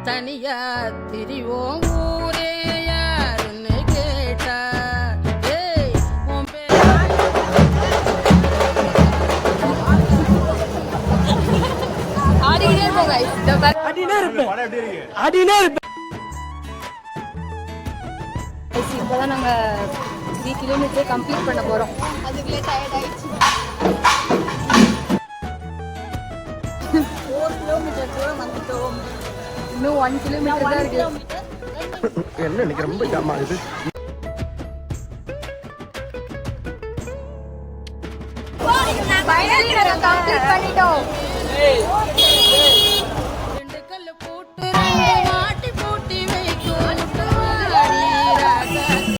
தனியா திரிவோம் ஊரே யாருன்னு கேட்டா இப்பதான் நாங்க 3 கிலோமீட்டர் கம்ப்ளீட் பண்ண போறோம். அதுக்குள்ளே டயர்ட் ஆயிடுச்சு. 4 கிலோமீட்டர் தூரம் வந்துட்டோம். இன்னும் 1 கிலோமீட்டர் தான் இருக்கு. என்ன எனக்கு ரொம்ப ஜாம் ஆகுது. ஃபைனலி நாங்க கம்ப்ளீட் பண்ணிட்டோம்.